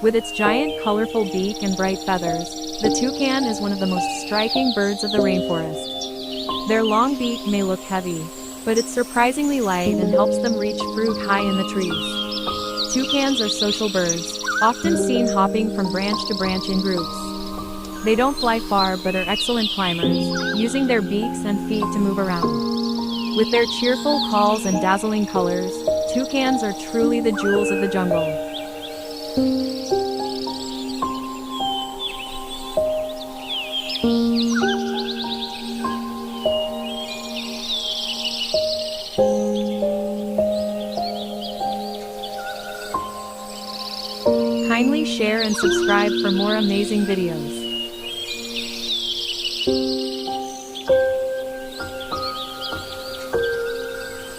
With its giant colorful beak and bright feathers, the toucan is one of the most striking birds of the rainforest. Their long beak may look heavy, but it's surprisingly light and helps them reach fruit high in the trees. Toucans are social birds, often seen hopping from branch to branch in groups. They don't fly far but are excellent climbers, using their beaks and feet to move around. With their cheerful calls and dazzling colors, toucans are truly the jewels of the jungle. Kindly share and subscribe for more amazing videos.